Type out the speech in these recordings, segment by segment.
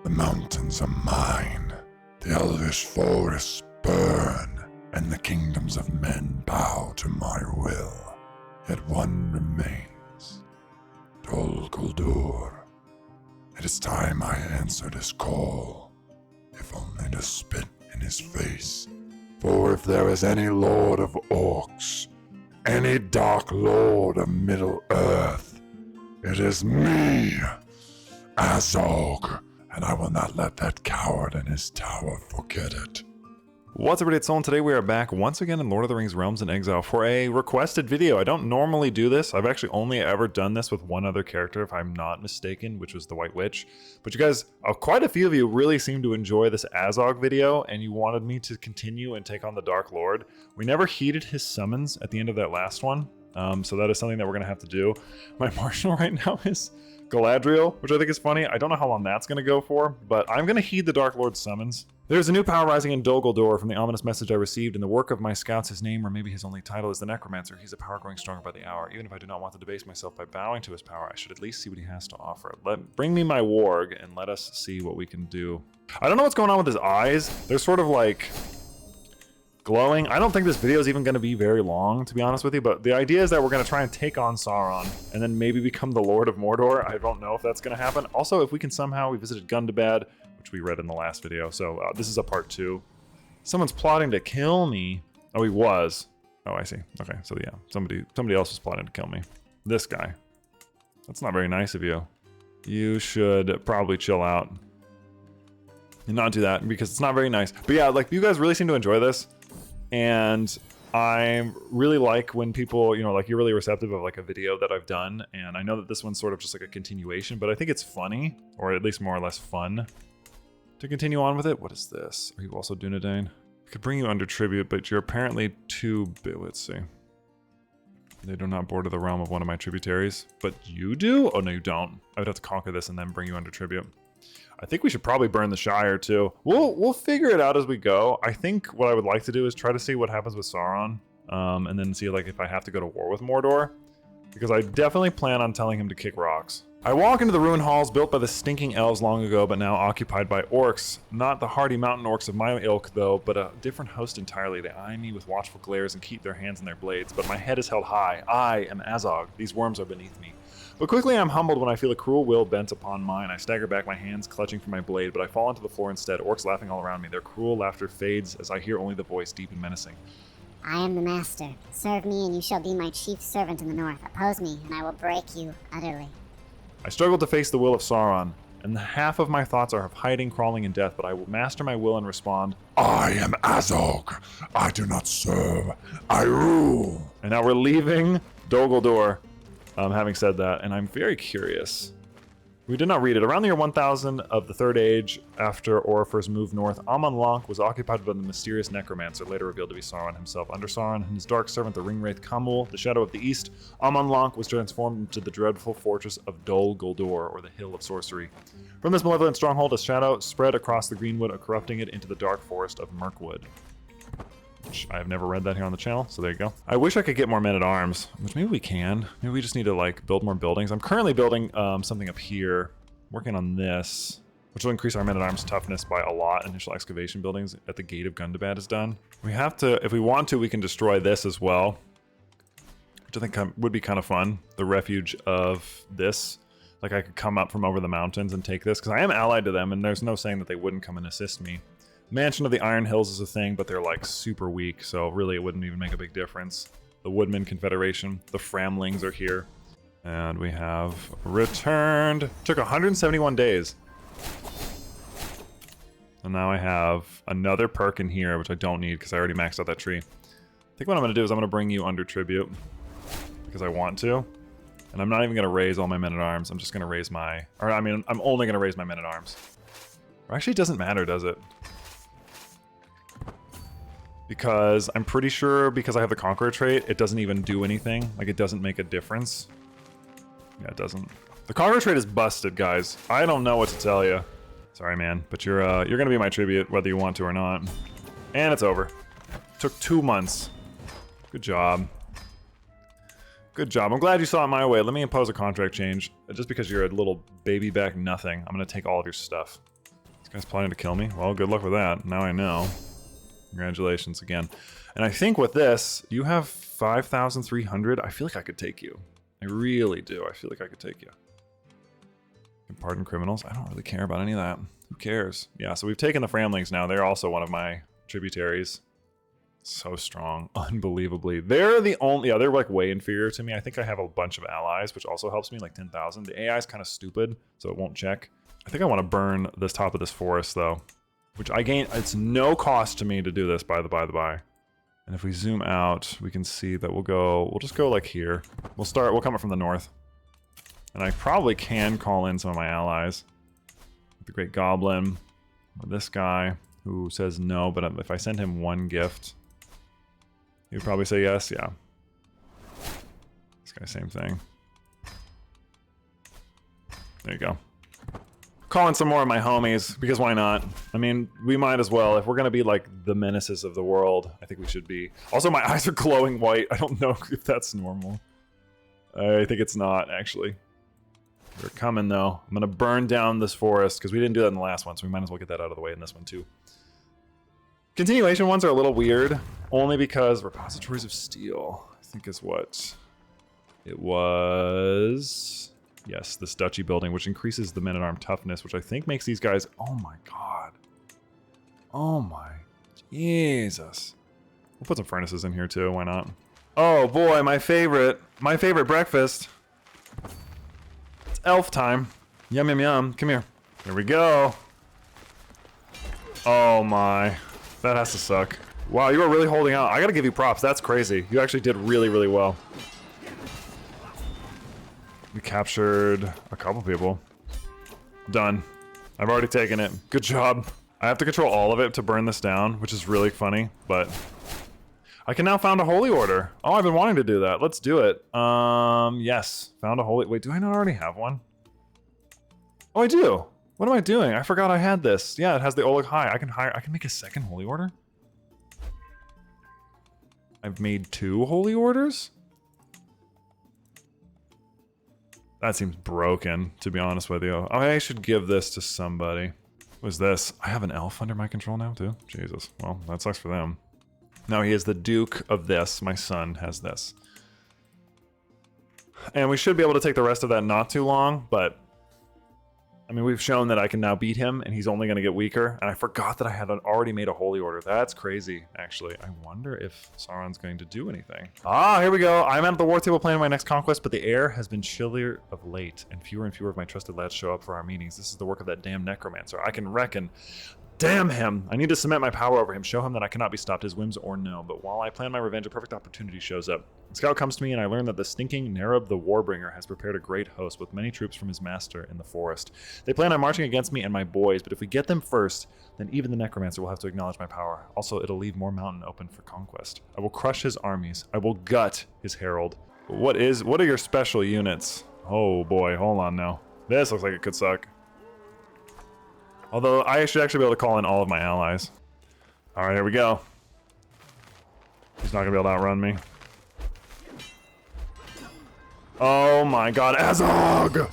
The mountains are mine, the elvish forests burn, and the kingdoms of men bow to my will. Yet one remains, Dol Guldur. It is time I answered his call, if only to spit in his face. For if there is any lord of orcs, any dark lord of Middle-earth, it is me, Azog, and I will not let that coward in his tower forget it. What's up, everybody? It's Soule, and today we are back once again in Lord of the Rings Realms in Exile for a requested video. I don't normally do this. I've actually only ever done this with one other character, if I'm not mistaken, which was the White Witch. But you guys, quite a few of you really seem to enjoy this Azog video, and you wanted me to continue and take on the Dark Lord. We never heeded his summons at the end of that last one, so that is something that we're going to have to do. My marshal right now is Galadriel, which I think is funny. I don't know how long that's going to go for, but I'm going to heed the Dark Lord's summons. There's a new power rising in Dol Guldur from the ominous message I received in the work of my scouts. His name, or maybe his only title, is the Necromancer. He's a power growing stronger by the hour. Even if I do not want to debase myself by bowing to his power, I should at least see what he has to offer. Bring me my warg and let us see what we can do. I don't know what's going on with his eyes. They're sort of like glowing. I don't think this video is even going to be very long, to be honest with you, but the idea is that we're going to try and take on Sauron and then maybe become the Lord of Mordor. I don't know if that's going to happen. Also, if we can somehow, we visited Gundabad, which we read in the last video, so this is a part 2. Someone's plotting to kill me. Oh, he was. Oh, I see. Okay, so yeah, somebody else was plotting to kill me. This guy. That's not very nice of you. You should probably chill out and not do that, because it's not very nice. But yeah, like, you guys really seem to enjoy this. And I really like when people, you know, like, you're really receptive of like a video that I've done. And I know that this one's sort of just like a continuation, but I think it's funny, or at least more or less fun, to continue on with it. What is this? Are you also Dunedain? I could bring you under tribute, but you're apparently too big. Let's see. They do not border the realm of one of my tributaries, but you do? Oh, no, you don't. I would have to conquer this and then bring you under tribute. I think we should probably burn the Shire too. We'll figure it out as we go. I think what I would like to do is try to see what happens with Sauron, and then see like if I have to go to war with Mordor, because I definitely plan on telling him to kick rocks. I walk into the ruin halls built by the stinking elves long ago, but now occupied by orcs. Not the hardy mountain orcs of my ilk, though, but a different host entirely. They eye me with watchful glares and keep their hands in their blades, but my head is held high. I am Azog. These worms are beneath me. But quickly I'm humbled when I feel a cruel will bent upon mine. I stagger back, my hands clutching for my blade, but I fall onto the floor instead, orcs laughing all around me. Their cruel laughter fades as I hear only the voice, deep and menacing. I am the master. Serve me and you shall be my chief servant in the north. Oppose me and I will break you utterly. I struggle to face the will of Sauron, and half of my thoughts are of hiding, crawling, and death, but I will master my will and respond, I am Azog. I do not serve. I rule. And now we're leaving Dol Guldur. Having said that, and I'm very curious. We did not read it. Around the year 1000 of the Third Age, after Orfers moved north, Amon-Lanc was occupied by the mysterious necromancer, later revealed to be Sauron himself. Under Sauron and his dark servant, the ringwraith Kamul, the Shadow of the East, Amon-Lanc was transformed into the dreadful fortress of Dol Guldur, or the Hill of Sorcery. From this malevolent stronghold, a shadow spread across the Greenwood, corrupting it into the dark forest of Mirkwood. I have never read that here on the channel, so there you go. I wish I could get more men-at-arms, which maybe we can. Maybe we just need to like build more buildings. I'm currently building something up here, working on this, which will increase our men-at-arms toughness by a lot. Initial excavation buildings at the gate of Gundabad is done. We have to, if we want to, we can destroy this as well, which I think would be kind of fun. The refuge of this. Like, I could come up from over the mountains and take this, because I am allied to them, and there's no saying that they wouldn't come and assist me. Mansion of the Iron Hills is a thing, but they're like super weak, so really it wouldn't even make a big difference. The Woodman Confederation, the Framlings are here. And we have returned. Took 171 days. And now I have another perk in here, which I don't need because I already maxed out that tree. I think what I'm going to do is I'm going to bring you under tribute, because I want to. And I'm not even going to raise all my men-at-arms. I'm just going to raise my... Or I mean, I'm only going to raise my men-at-arms. Or actually, it doesn't matter, does it? Because I'm pretty sure, because I have the Conqueror trait, it doesn't even do anything. Like, it doesn't make a difference. Yeah, it doesn't. The Conqueror trait is busted, guys. I don't know what to tell you. Sorry, man, but you're gonna be my tribute, whether you want to or not. And it's over. Took 2 months. Good job. Good job. I'm glad you saw it my way. Let me impose a contract change. Just because you're a little baby back nothing, I'm gonna take all of your stuff. guy's planning to kill me. Well, good luck with that. Now I know. Congratulations again. And I think with this, you have 5,300. I feel like I could take you. I really do. I feel like I could take you. Can pardon criminals. I don't really care about any of that. Who cares? Yeah, so we've taken the Framlings now. They're also one of my tributaries. So strong. Unbelievably. They're the only... Yeah, they're like way inferior to me. I think I have a bunch of allies, which also helps me, like 10,000. The AI is kind of stupid, so it won't check. I think I want to burn this top of this forest, though. Which I gain... It's no cost to me to do this, by the by. And if we zoom out, we can see that we'll just go like here. We'll come up from the north. And I probably can call in some of my allies. The Great Goblin, or this guy, who says no, but if I send him one gift, he would probably say yes, yeah. This guy, same thing. There you go. Calling some more of my homies, because why not? I mean, we might as well. If we're gonna be like the menaces of the world, I think we should be. Also, my eyes are glowing white. I don't know if that's normal. I think it's not, actually. They're coming, though. I'm gonna burn down this forest, because we didn't do that in the last one, so we might as well get that out of the way in this one, too. Continuation ones are a little weird, only because repositories of steel, I think is what it was. Yes, this duchy building, which increases the men-at-arm toughness, which I think makes these guys... Oh my god. Oh my Jesus. We'll put some furnaces in here too, why not? Oh boy, my favorite breakfast. It's elf time. Yum, yum, yum. Come here. Here we go. Oh my. That has to suck. Wow, you were really holding out. I gotta give you props. That's crazy. You actually did really, really well. We captured a couple people. Done. I've already taken it. Good job. I have to control all of it to burn this down, which is really funny, but... I can now found a holy order. Oh, I've been wanting to do that. Let's do it. Yes. Found a holy... Wait, do I not already have one? Oh, I do. What am I doing? I forgot I had this. Yeah, it has the Oleg High. I can make a second holy order? I've made 2 holy orders? That seems broken, to be honest with you. I should give this to somebody. What is this? I have an elf under my control now, too? Jesus. Well, that sucks for them. Now he is the Duke of this. My son has this. And we should be able to take the rest of that not too long, but... I mean, we've shown that I can now beat him, and he's only going to get weaker. And I forgot that I had already made a holy order. That's crazy, actually. I wonder if Sauron's going to do anything. Ah, here we go. I'm at the war table planning my next conquest, but the air has been chillier of late, and fewer of my trusted lads show up for our meetings. This is the work of that damn necromancer. I can reckon. Damn him! I need to cement my power over him, show him that I cannot be stopped, his whims or no. But while I plan my revenge, a perfect opportunity shows up. A scout comes to me, and I learn that the stinking Nerub the Warbringer has prepared a great host with many troops from his master in the forest. They plan on marching against me and my boys, but if we get them first, then even the necromancer will have to acknowledge my power. Also, it'll leave more mountain open for conquest. I will crush his armies. I will gut his herald. What are your special units? Oh boy, hold on now. This looks like it could suck. Although, I should actually be able to call in all of my allies. Alright, here we go. He's not gonna be able to outrun me. Oh my god, Azog!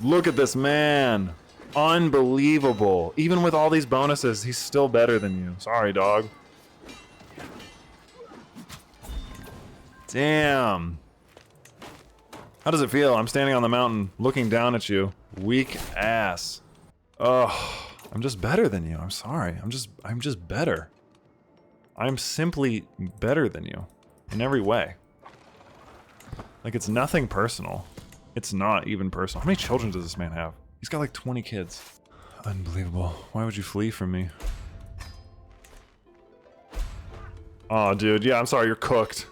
Look at this man. Unbelievable. Even with all these bonuses, he's still better than you. Sorry, dog. Damn. How does it feel? I'm standing on the mountain, looking down at you. Weak ass. Ugh. I'm just better than you. I'm sorry. I'm just better. I'm simply better than you. In every way. Like, it's nothing personal. It's not even personal. How many children does this man have? He's got like 20 kids. Unbelievable. Why would you flee from me? Aw, dude. Yeah, I'm sorry. You're cooked.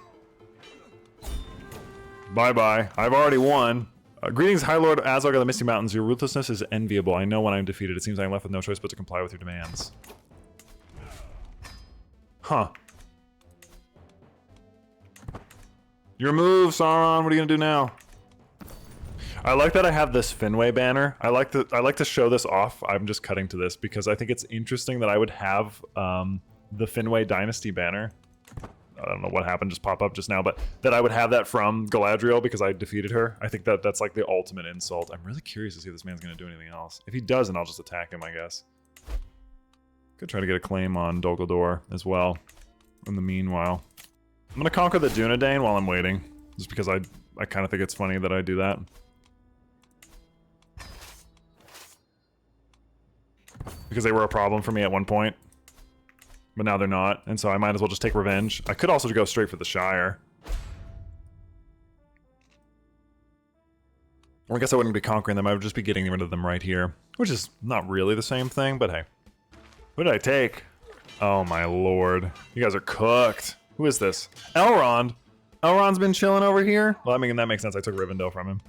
Bye-bye. I've already won. Greetings, High Lord Azog of the Misty Mountains. Your ruthlessness is enviable. I know when I'm defeated. It seems I'm left with no choice but to comply with your demands. Huh. Your move, Sauron. What are you gonna do now? I like that I have this Finway banner. I like to show this off. I'm just cutting to this because I think it's interesting that I would have the Finway Dynasty banner. I don't know what happened, just pop up just now, but that I would have that from Galadriel because I defeated her. I think that that's like the ultimate insult. I'm really curious to see if this man's going to do anything else. If he doesn't, I'll just attack him, I guess. Could try to get a claim on Dol Guldur as well in the meanwhile. I'm going to conquer the Dunedain while I'm waiting, just because I kind of think it's funny that I do that. Because they were a problem for me at one point. But now they're not, and so I might as well just take revenge. I could also go straight for the Shire. Or I guess I wouldn't be conquering them, I would just be getting rid of them right here. Which is not really the same thing, but hey. Who did I take? Oh my lord. You guys are cooked. Who is this? Elrond. Elrond's been chilling over here? Well, I mean, that makes sense. I took Rivendell from him.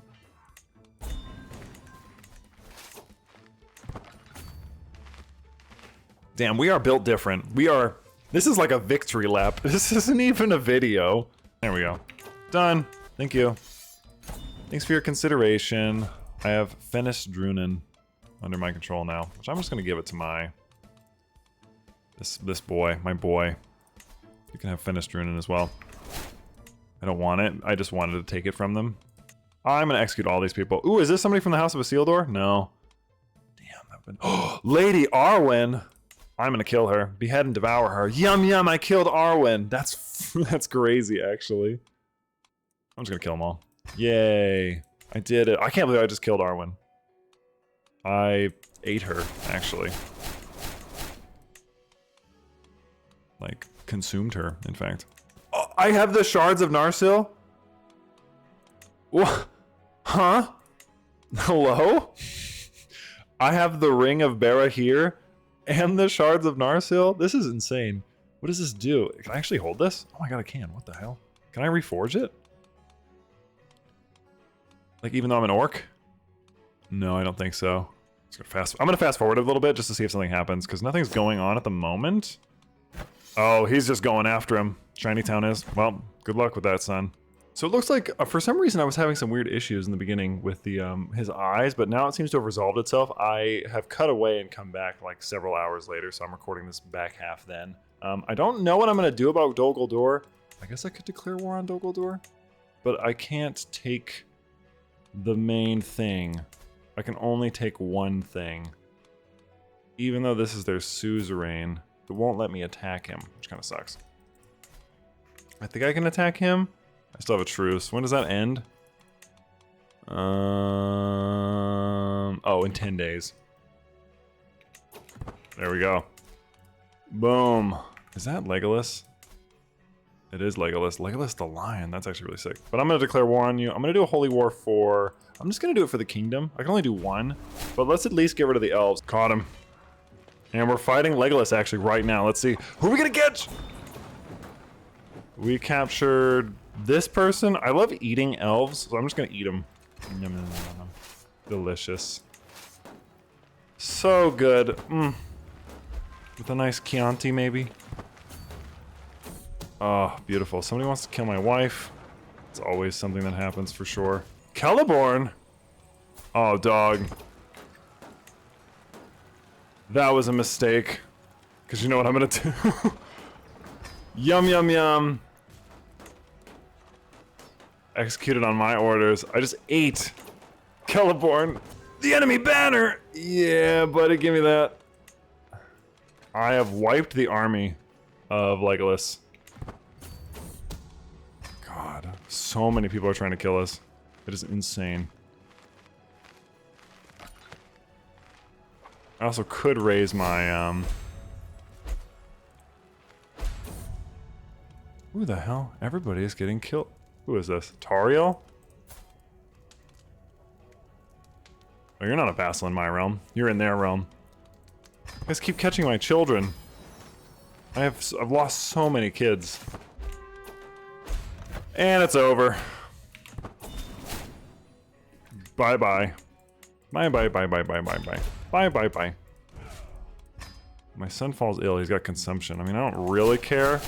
Damn, we are built different. We are... This is like a victory lap. This isn't even a video. There we go. Done. Thank you. Thanks for your consideration. I have Fennis Drunen under my control now, which I'm just going to give it to my... This boy, my boy. You can have Fennis Drunen as well. I don't want it. I just wanted to take it from them. I'm going to execute all these people. Ooh, is this somebody from the House of Isildur? No. Damn, that would... Oh, Lady Arwen! I'm gonna kill her. Behead and devour her. Yum yum, I killed Arwen. That's crazy, actually. I'm just gonna kill them all. Yay. I did it. I can't believe I just killed Arwen. I ate her, actually. Like, consumed her, in fact. Oh, I have the shards of Narsil? What? Huh? Hello? I have the ring of Barahir and the shards of Narsil? This is insane. What does this do? Can I actually hold this? Oh my god, I can. What the hell? Can I reforge it? Like, even though I'm an orc? No, I don't think so. I'm gonna fast forward a little bit just to see if something happens, because nothing's going on at the moment. Oh, he's just going after him. Shiny Town is. Well, good luck with that, son. So it looks like, for some reason, I was having some weird issues in the beginning with the his eyes, but now it seems to have resolved itself. I have cut away and come back like several hours later, so I'm recording this back half then. I don't know what I'm going to do about Dol Guldur. I guess I could declare war on Dol Guldur, but I can't take the main thing. I can only take one thing. Even though this is their suzerain, it won't let me attack him, which kind of sucks. I think I can attack him. I still have a truce. When does that end? Oh, in 10 days. There we go. Boom. Is that Legolas? It is Legolas. Legolas the lion. That's actually really sick. But I'm going to declare war on you. I'm going to do a holy war for... I'm just going to do it for the kingdom. I can only do one. But let's at least get rid of the elves. Caught him. And we're fighting Legolas actually right now. Let's see. Who are we going to catch? We captured... this person. I love eating elves, so I'm just gonna eat them. Yum, yum, yum, yum. Delicious. So good. With a nice Chianti, maybe. Oh, beautiful. Somebody wants to kill my wife. It's always something that happens for sure. Celeborn! Oh, dog. That was a mistake. Because you know what I'm gonna do? Yum, yum, yum. Executed on my orders. I just ate Celeborn. The enemy banner! Yeah, buddy, give me that. I have wiped the army of Legolas. God, so many people are trying to kill us. It is insane. I also could raise my, Who the hell? Everybody is getting killed. Who is this? Tariel? Oh, you're not a vassal in my realm. You're in their realm. You guys keep catching my children. I've lost so many kids. And it's over. Bye-bye. Bye-bye-bye-bye-bye-bye-bye. Bye-bye-bye. My son falls ill. He's got consumption. I mean, I don't really care.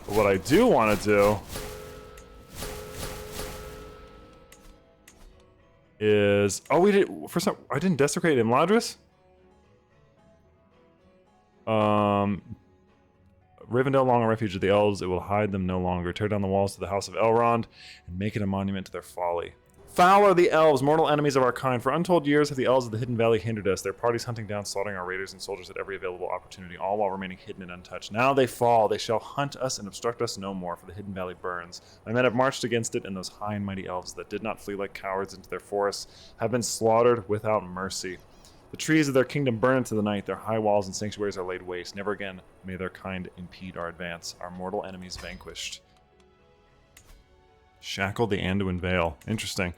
But what I do want to do is... Oh, we did... For some... I didn't desecrate Imladris? Rivendell long a refuge of the elves, it will hide them no longer. Tear down the walls to the house of Elrond and make it a monument to their folly. Foul are the elves, mortal enemies of our kind. For untold years have the elves of the Hidden Valley hindered us, their parties hunting down, slaughtering our raiders and soldiers at every available opportunity, all while remaining hidden and untouched. Now they fall, they shall hunt us and obstruct us no more, for the Hidden Valley burns. My men have marched against it, and those high and mighty elves that did not flee like cowards into their forests have been slaughtered without mercy. The trees of their kingdom burn into the night, their high walls and sanctuaries are laid waste. Never again may their kind impede our advance, our mortal enemies vanquished. Shackle the Anduin Vale. Interesting.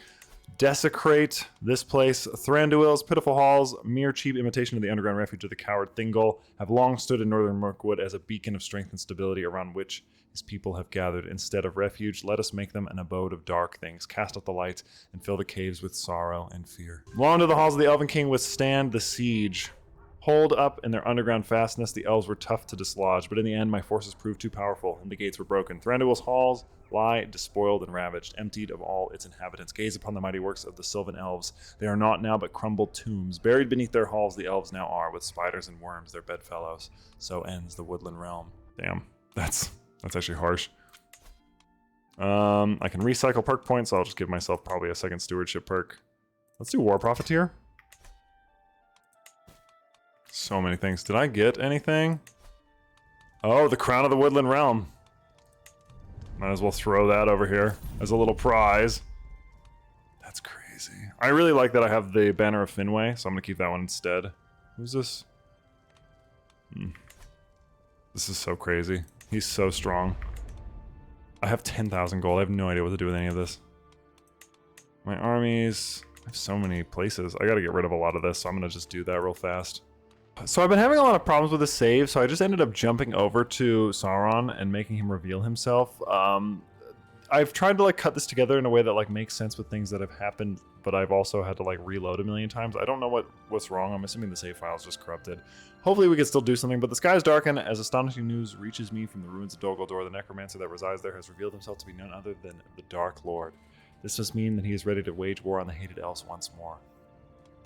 Desecrate this place. Thranduil's pitiful halls, mere cheap imitation of the underground refuge of the coward Thingol, have long stood in northern Mirkwood as a beacon of strength and stability around which his people have gathered. Instead of refuge, let us make them an abode of dark things. Cast out the light and fill the caves with sorrow and fear. Long do the halls of the Elven King withstand the siege. Holed up in their underground fastness, the elves were tough to dislodge, but in the end my forces proved too powerful, and the gates were broken. Thranduil's halls lie despoiled and ravaged, emptied of all its inhabitants. Gaze upon the mighty works of the Sylvan elves. They are not now but crumbled tombs. Buried beneath their halls the elves now are, with spiders and worms their bedfellows. So ends the woodland realm. Damn, that's actually harsh. I can recycle perk points, so I'll just give myself probably a second stewardship perk. Let's do War Profiteer. So many things. Did I get anything? Oh, the Crown of the Woodland Realm. Might as well throw that over here as a little prize. That's crazy. I really like that I have the Banner of Finwë, so I'm going to keep that one instead. Who's this? This is so crazy. He's so strong. I have 10,000 gold. I have no idea what to do with any of this. My armies... I have so many places. I got to get rid of a lot of this, so I'm going to just do that real fast. So I've been having a lot of problems with the save, so I just ended up jumping over to Sauron and making him reveal himself. I've tried to like cut this together in a way that like makes sense with things that have happened, but I've also had to like reload a million times. I don't know what's wrong. I'm assuming the save file is just corrupted. Hopefully we can still do something, but the skies darken as astonishing news reaches me from the ruins of Dol Guldur. The necromancer that resides there has revealed himself to be none other than the Dark Lord. This must mean that he is ready to wage war on the hated elves once more.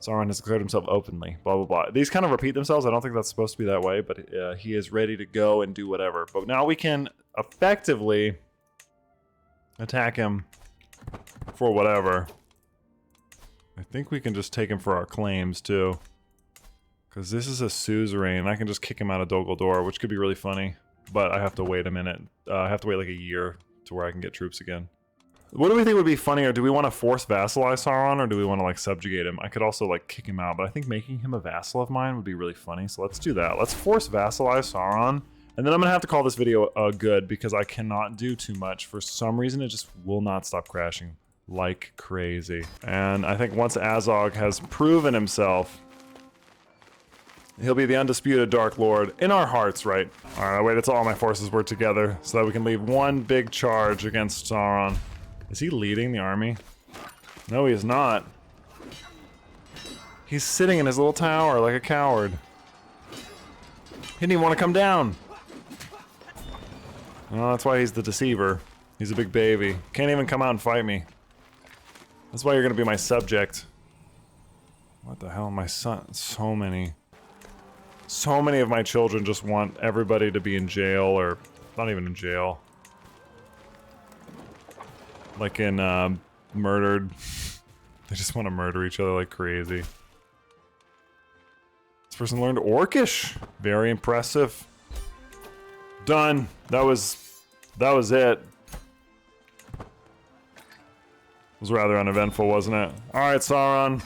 Sauron has declared himself openly, blah, blah, blah. These kind of repeat themselves. I don't think that's supposed to be that way, but he is ready to go and do whatever. But now we can effectively attack him for whatever. I think we can just take him for our claims, too. Because this is a suzerain. I can just kick him out of Dol Guldur, which could be really funny. But I have to wait a minute. I have to wait like a year to where I can get troops again. What do we think would be funnier? Do we want to force vassalize Sauron, or do we want to like subjugate him? I could also like kick him out, but I think making him a vassal of mine would be really funny. So let's do that. Let's force vassalize Sauron, and then I'm gonna have to call this video good because I cannot do too much. For some reason, it just will not stop crashing like crazy. And I think once Azog has proven himself, he'll be the undisputed Dark Lord in our hearts, right? All right, I waited till all my forces were together so that we can lead one big charge against Sauron. Is he leading the army? No, he is not. He's sitting in his little tower like a coward. He didn't even want to come down. Well, that's why he's the deceiver. He's a big baby. Can't even come out and fight me. That's why you're gonna be my subject. What the hell, my son? So many of my children just want everybody to be in jail, or not even in jail. Like in, murdered. They just want to murder each other like crazy. This person learned Orcish. Very impressive. Done. That was it. It was rather uneventful, wasn't it? Alright, Sauron.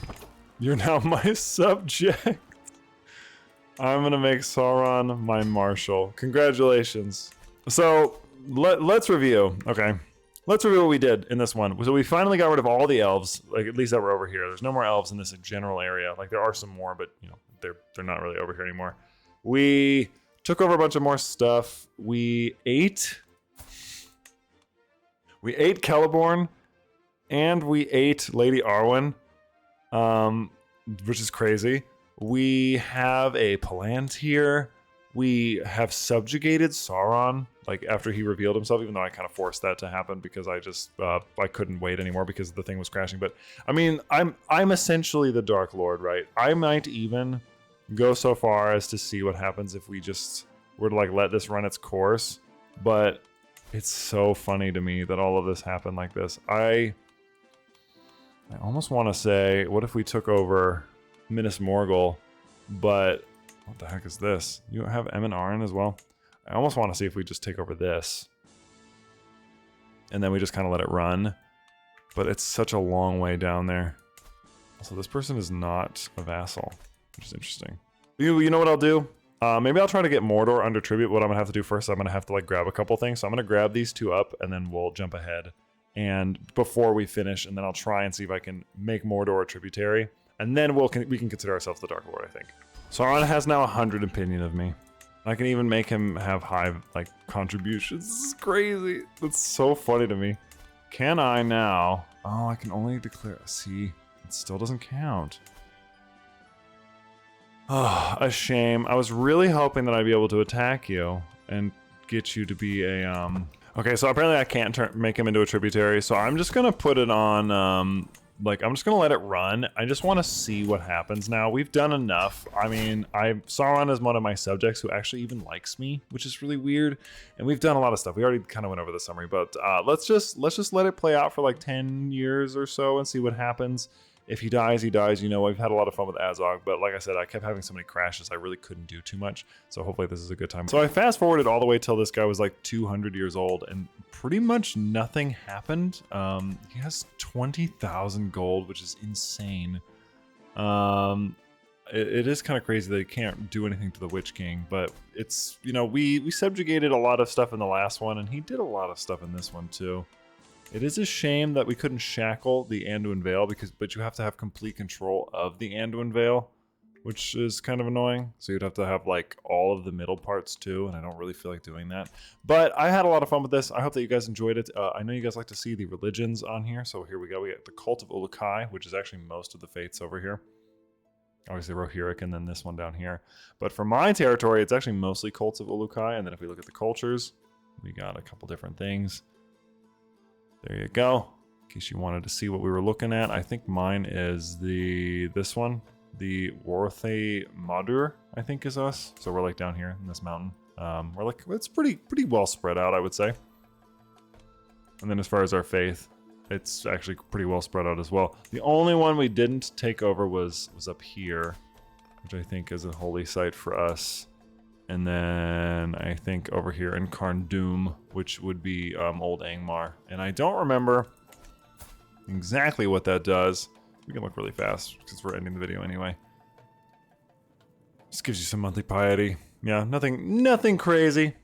You're now my subject. I'm gonna make Sauron my marshal. Congratulations. So, let's review. Okay. Let's review what we did in this one. So we finally got rid of all the elves, like at least that were over here. There's no more elves in this general area. Like there are some more, but you know, they're not really over here anymore. We took over a bunch of more stuff. We ate Celeborn, and we ate Lady Arwen, which is crazy. We have a Palantir. We have subjugated Sauron, like after he revealed himself, even though I kind of forced that to happen because I just, I couldn't wait anymore because the thing was crashing. But I mean, I'm essentially the Dark Lord, right? I might even go so far as to see what happens if we just were to like let this run its course. But it's so funny to me that all of this happened like this. I almost want to say, what if we took over Minas Morgul, but what the heck is this? You have M and Arn as well? I almost want to see if we just take over this. And then we just kind of let it run. But it's such a long way down there. So this person is not a vassal, which is interesting. You know what I'll do? Maybe I'll try to get Mordor under tribute. What I'm gonna have to do first, I'm gonna have to like grab a couple things. So I'm gonna grab these two up and then we'll jump ahead. And before we finish, and then I'll try and see if I can make Mordor a tributary. And then we can consider ourselves the Dark Lord, I think. Sauron has now 100 opinion of me. I can even make him have high like contributions. This is crazy. That's so funny to me. Can I now? Oh, I can only declare. See, it still doesn't count. Oh, a shame. I was really hoping that I'd be able to attack you and get you to be a Okay, so apparently I can't make him into a tributary, so I'm just gonna put it on like, I'm just gonna let it run. I just want to see what happens now. We've done enough. I mean, Sauron is one of my subjects who actually even likes me, which is really weird. And we've done a lot of stuff. We already kind of went over the summary, but let's just let it play out for like 10 years or so and see what happens. If he dies, he dies. You know, we've had a lot of fun with Azog, but like I said, I kept having so many crashes, I really couldn't do too much. So hopefully this is a good time. So I fast forwarded all the way till this guy was like 200 years old, and pretty much nothing happened. He has 20,000 gold, which is insane. It is kind of crazy that he can't do anything to the Witch King, but it's, you know, we subjugated a lot of stuff in the last one, and he did a lot of stuff in this one too. It is a shame that we couldn't shackle the Anduin Veil, but you have to have complete control of the Anduin Veil, which is kind of annoying. So you'd have to have like all of the middle parts too, and I don't really feel like doing that. But I had a lot of fun with this. I hope that you guys enjoyed it. I know you guys like to see the religions on here, so here we go. We got the Cult of Ulukai, which is actually most of the faiths over here. Obviously Rohirric and then this one down here. But for my territory, it's actually mostly Cults of Ulukai, and then if we look at the cultures, we got a couple different things. There you go. In case you wanted to see what we were looking at, I think mine is this one, the Warthe Madur, I think is us. So we're like down here in this mountain. We're like, it's pretty well spread out, I would say. And then as far as our faith, it's actually pretty well spread out as well. The only one we didn't take over was up here, which I think is a holy site for us. And then I think over here in Carndum, which would be Old Angmar. And I don't remember exactly what that does. We can look really fast because we're ending the video anyway. Just gives you some monthly piety. Yeah, nothing crazy.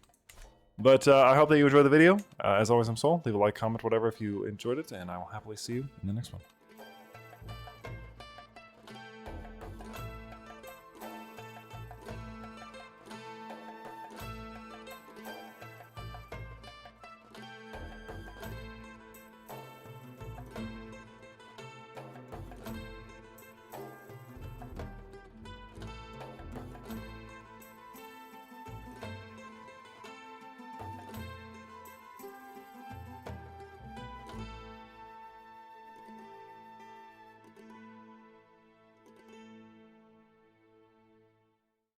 But I hope that you enjoyed the video. As always, I'm Soule. Leave a like, comment, whatever if you enjoyed it, and I will happily see you in the next one.